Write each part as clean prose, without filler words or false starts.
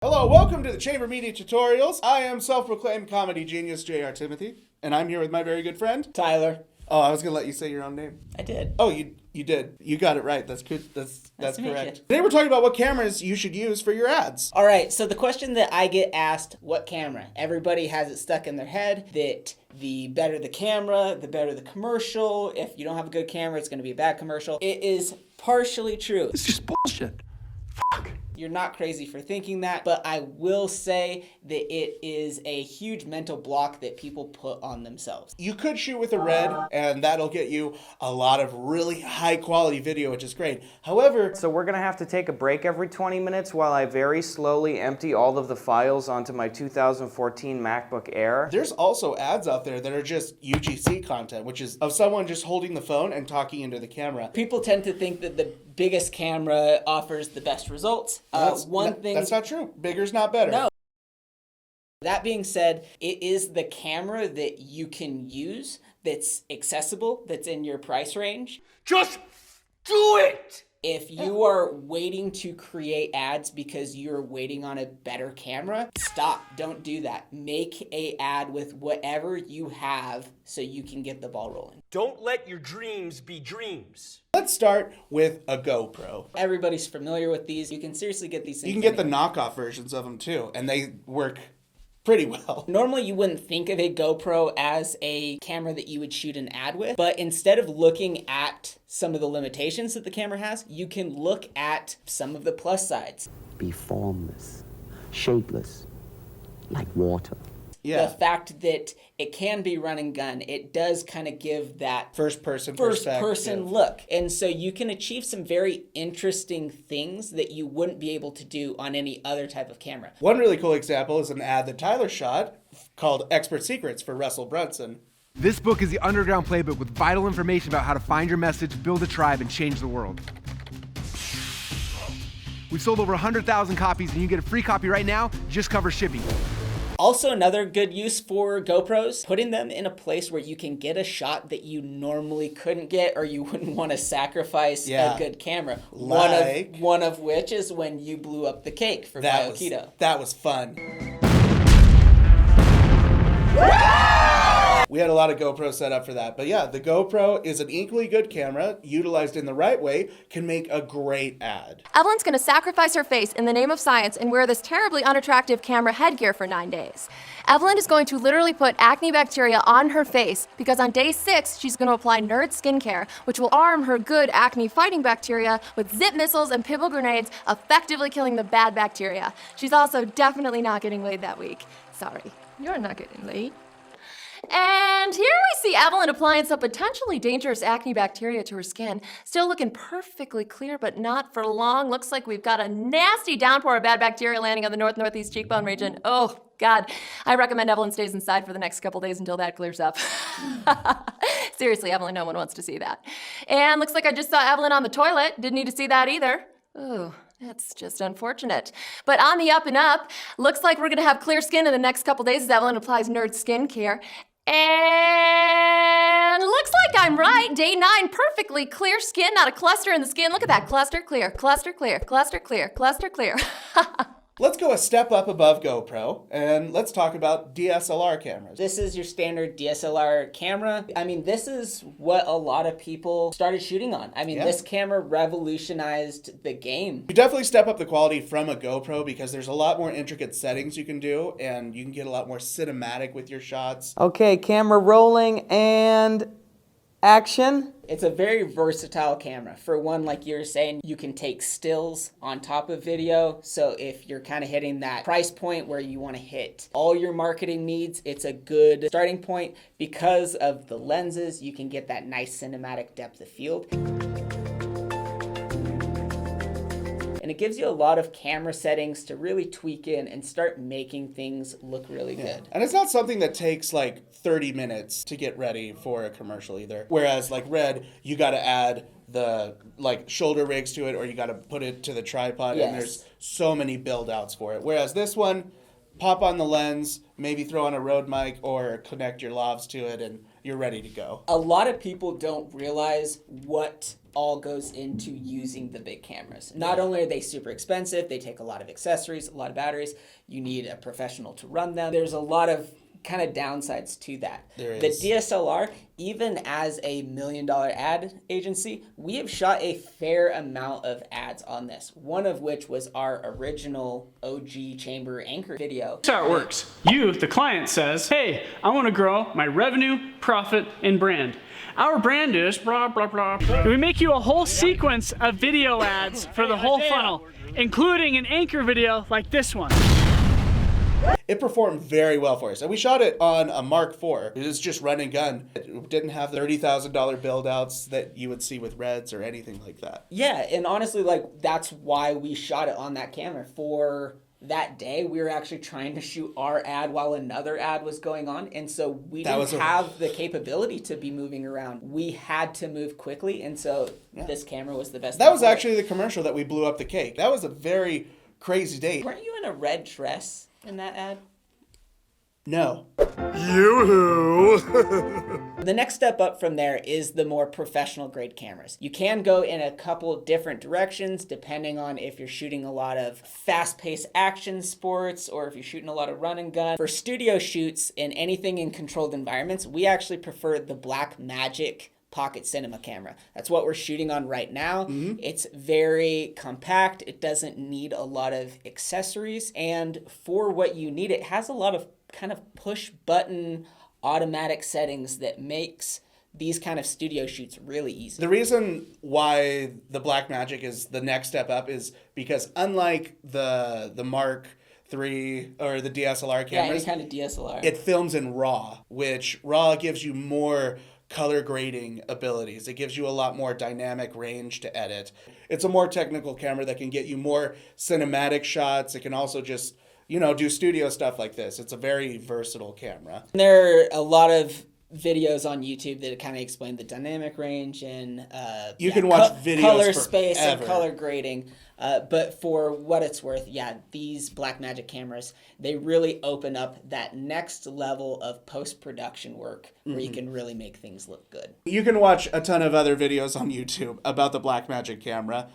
Hello, welcome to the Chamber Media Tutorials. I am self-proclaimed comedy genius J.R. Timothy, and I'm here with my very good friend, Tyler. Oh, I was going to let you say your own name. I did. Oh, you did. You got it right. That's good. That's correct. You. Today we're talking about what cameras you should use for your ads. All right, so the question that I get asked, what camera? Everybody has it stuck in their head that the better the camera, the better the commercial. If you don't have a good camera, it's going to be a bad commercial. It is partially true. It's just bullshit. Fuck. You're not crazy for thinking that, but I will say that it is a huge mental block that people put on themselves. You could shoot with a red, and that'll get you a lot of really high quality video, which is great. However, So we're gonna have to take a break every 20 minutes while I very slowly empty all of the files onto my 2014 MacBook Air. there's also ads out there that are just UGC content, which is of someone just holding the phone and talking into the camera. People tend to think that the biggest camera offers the best results. That's not true. Bigger's not better. No. That being said, it is the camera that you can use that's accessible, that's in your price range. Just do it! If you are waiting to create ads because you're waiting on a better camera, stop. Don't do that. Make an ad with whatever you have so you can get the ball rolling. Don't let your dreams be dreams. Let's start with a GoPro. Everybody's familiar with these. You can seriously get these things. You can get the knockoff versions of them too, and they work pretty well. Normally, you wouldn't think of a GoPro as a camera that you would shoot an ad with, but instead of looking at some of the limitations that the camera has, you can look at some of the plus sides. Be formless, shapeless, like water. Yeah. The fact that it can be run and gun, it does kind of give that First person look. And so you can achieve some very interesting things that you wouldn't be able to do on any other type of camera. One really cool example is an ad that Tyler shot called Expert Secrets for Russell Brunson. This book is the underground playbook with vital information about how to find your message, build a tribe, and change the world. We've sold over 100,000 copies, and you can get a free copy right now. Just cover shipping. Also, another good use for GoPros, putting them in a place where you can get a shot that you normally couldn't get or you wouldn't want to sacrifice a good camera. Like- One of which is when you blew up the cake for BioKeto. That was fun. We had a lot of GoPros set up for that. But yeah, the GoPro is an equally good camera, utilized in the right way, can make a great ad. Evelyn's gonna sacrifice her face in the name of science and wear this terribly unattractive camera headgear for 9 days. Evelyn is going to literally put acne bacteria on her face because on day 6, she's gonna apply Nerd skincare, which will arm her good acne fighting bacteria with zip missiles and pimple grenades, effectively killing the bad bacteria. She's also definitely not getting laid that week. Sorry, you're not getting laid. And here we see Evelyn applying some potentially dangerous acne bacteria to her skin. Still looking perfectly clear, but not for long. Looks like we've got a nasty downpour of bad bacteria landing on the northeast cheekbone region. Oh, God. I recommend Evelyn stays inside for the next couple days until that clears up. Seriously, Evelyn, no one wants to see that. And looks like I just saw Evelyn on the toilet. Didn't need to see that either. Oh, that's just unfortunate. But on the up and up, looks like we're going to have clear skin in the next couple days as Evelyn applies Nerd skincare. And looks like I'm right. Day 9, perfectly clear skin, not a cluster in the skin. Look at that, cluster clear, cluster clear, cluster clear, cluster clear. Let's go a step up above GoPro, and let's talk about DSLR cameras. This is your standard DSLR camera. I mean, this is what a lot of people started shooting on. I mean, This camera revolutionized the game. You definitely step up the quality from a GoPro because there's a lot more intricate settings you can do, and you can get a lot more cinematic with your shots. Okay, camera rolling and action. It's a very versatile camera. For one, like you were saying, you can take stills on top of video. So if you're kind of hitting that price point where you want to hit all your marketing needs, it's a good starting point. Because of the lenses, you can get that nice cinematic depth of field. And it gives you a lot of camera settings to really tweak in and start making things look really good. And it's not something that takes like 30 minutes to get ready for a commercial either. Whereas like Red, you got to add the like shoulder rigs to it, or you got to put it to the tripod, and there's so many build outs for it. Whereas this one, pop on the lens, maybe throw on a Rode mic or connect your lavs to it, you're ready to go. A lot of people don't realize what all goes into using the big cameras. Not only are they super expensive, they take a lot of accessories, a lot of batteries. You need a professional to run them. There's a lot of kind of downsides to that. There The is. DSLR, even as a $1 million ad agency, we have shot a fair amount of ads on this. One of which was our original OG chamber anchor video. That's how it works. You, the client, says, hey, I want to grow my revenue, profit, and brand. Our brand is blah, blah, blah. And we make you a whole sequence of video ads for the whole funnel, including an anchor video like this one. It performed very well for us. And we shot it on a Mark IV. It was just run and gun. It didn't have the $30,000 build outs that you would see with Reds or anything like that. Yeah, and honestly, like, that's why we shot it on that camera. For that day, we were actually trying to shoot our ad while another ad was going on, and so we didn't have the capability to be moving around. We had to move quickly, and so this camera was the best. That was actually the commercial that we blew up the cake. That was a very crazy day. Weren't you in a red dress in that ad? No. The next step up from there is the more professional grade cameras. You can go in a couple different directions depending on if you're shooting a lot of fast-paced action sports or if you're shooting a lot of run and gun. For studio shoots and anything in controlled environments, we actually prefer the Blackmagic pocket cinema camera. That's what we're shooting on right now. It's very compact. It doesn't need a lot of accessories. And for what you need, it has a lot of kind of push button automatic settings that makes these kind of studio shoots really easy. The reason why the Blackmagic is the next step up is because unlike the Mark III or the DSLR cameras, any kind of DSLR, it films in RAW, which RAW gives you more color grading abilities. It gives you a lot more dynamic range to edit. It's a more technical camera that can get you more cinematic shots. It can also just, do studio stuff like this. It's a very versatile camera. There are a lot of videos on YouTube that kind of explain the dynamic range and you can watch videos color forever. space and color grading. But for what it's worth, these Blackmagic cameras, they really open up that next level of post-production work where you can really make things look good. You can watch a ton of other videos on YouTube about the Blackmagic camera.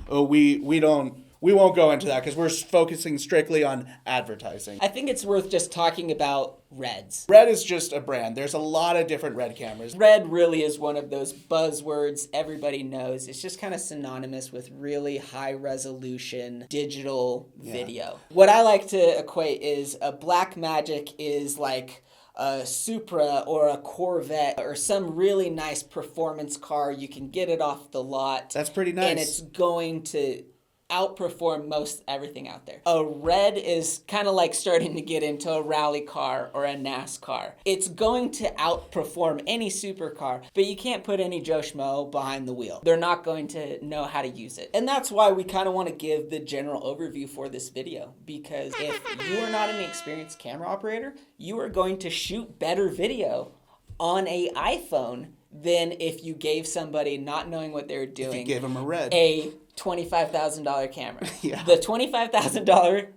We won't go into that because we're focusing strictly on advertising. I think it's worth just talking about Reds. Red is just a brand. There's a lot of different Red cameras. Red really is one of those buzzwords everybody knows. It's just kind of synonymous with really high resolution digital video. What I like to equate is a Blackmagic is like a Supra or a Corvette or some really nice performance car. You can get it off the lot. That's pretty nice. And it's going to outperform most everything out there. A Red is kind of like starting to get into a rally car or a NASCAR. It's going to outperform any supercar, but you can't put any Joe Schmo behind the wheel. They're not going to know how to use it. And that's why we kind of want to give the general overview for this video, because if you are not an experienced camera operator, you are going to shoot better video on an iPhone than if you gave somebody not knowing what they're doing. If you gave them a Red. A $25,000 camera. Yeah. The $25,000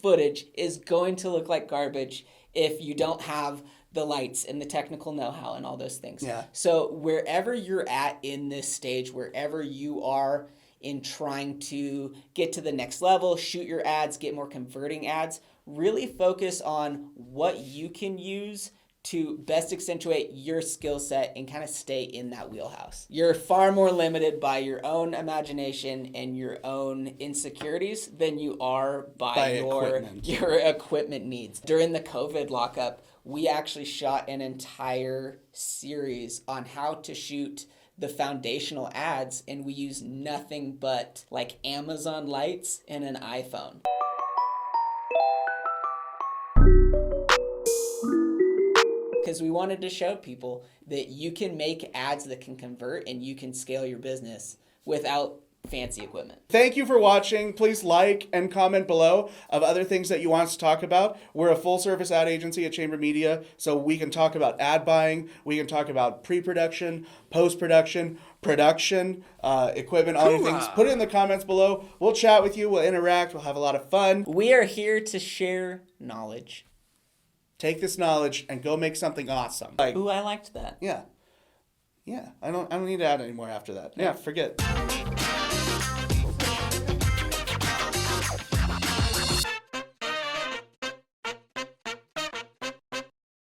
footage is going to look like garbage if you don't have the lights and the technical know-how and all those things. Yeah. So wherever you're at in this stage, wherever you are in trying to get to the next level, shoot your ads, get more converting ads, really focus on what you can use to best accentuate your skill set and kind of stay in that wheelhouse. You're far more limited by your own imagination and your own insecurities than you are by your equipment needs. During the COVID lockup, we actually shot an entire series on how to shoot the foundational ads, and we used nothing but like Amazon lights and an iPhone. Because we wanted to show people that you can make ads that can convert and you can scale your business without fancy equipment. Thank you for watching. Please like and comment below of other things that you want us to talk about. We're a full-service ad agency at Chamber Media, so we can talk about ad buying, we can talk about pre-production, post-production, production, equipment, all these things. Put it in the comments below. We'll chat with you, we'll interact, we'll have a lot of fun. We are here to share knowledge. Take this knowledge and go make something awesome. Ooh, I liked that. Yeah. Yeah, I don't need to add any more after that. Yeah, forget.